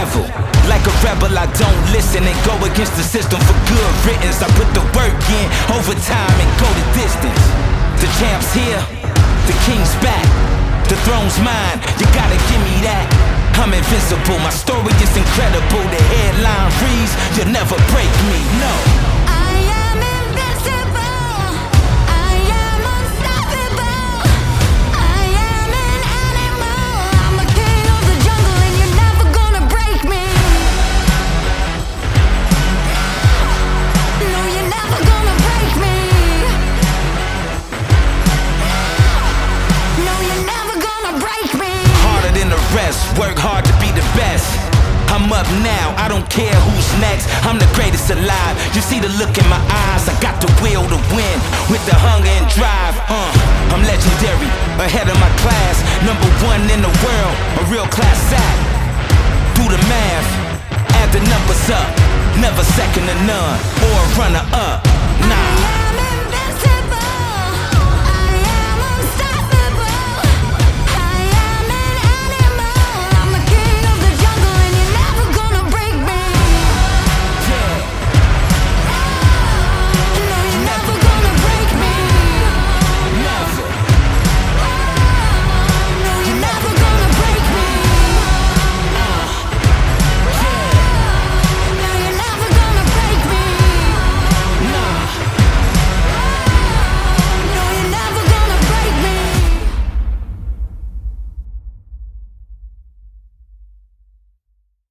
travel. Like a rebel, I don't listen and go against the system for good riddance. I put the work in, overtime, and go the distance. The champ's here, the king's back, the throne's mine, you gotta give me that. I'm invincible, my story is incredible. The headline reads, you'll never break me, no. I am invincible, I am unstoppable, I am an animal, I'm a king of the jungle and you're never gonna break me. No, you're never gonna break me. No, you're never gonna break me. Harder than the rest, work hard to be the best. I'm up now, I don't care who's next. I'm the greatest alive, you see the look in my eyes. I got the will to win, with the hunger and drive. I'm legendary, ahead of my class, number one in the world, a real class act. Do the math, add the numbers up, never second to none, or a runner up.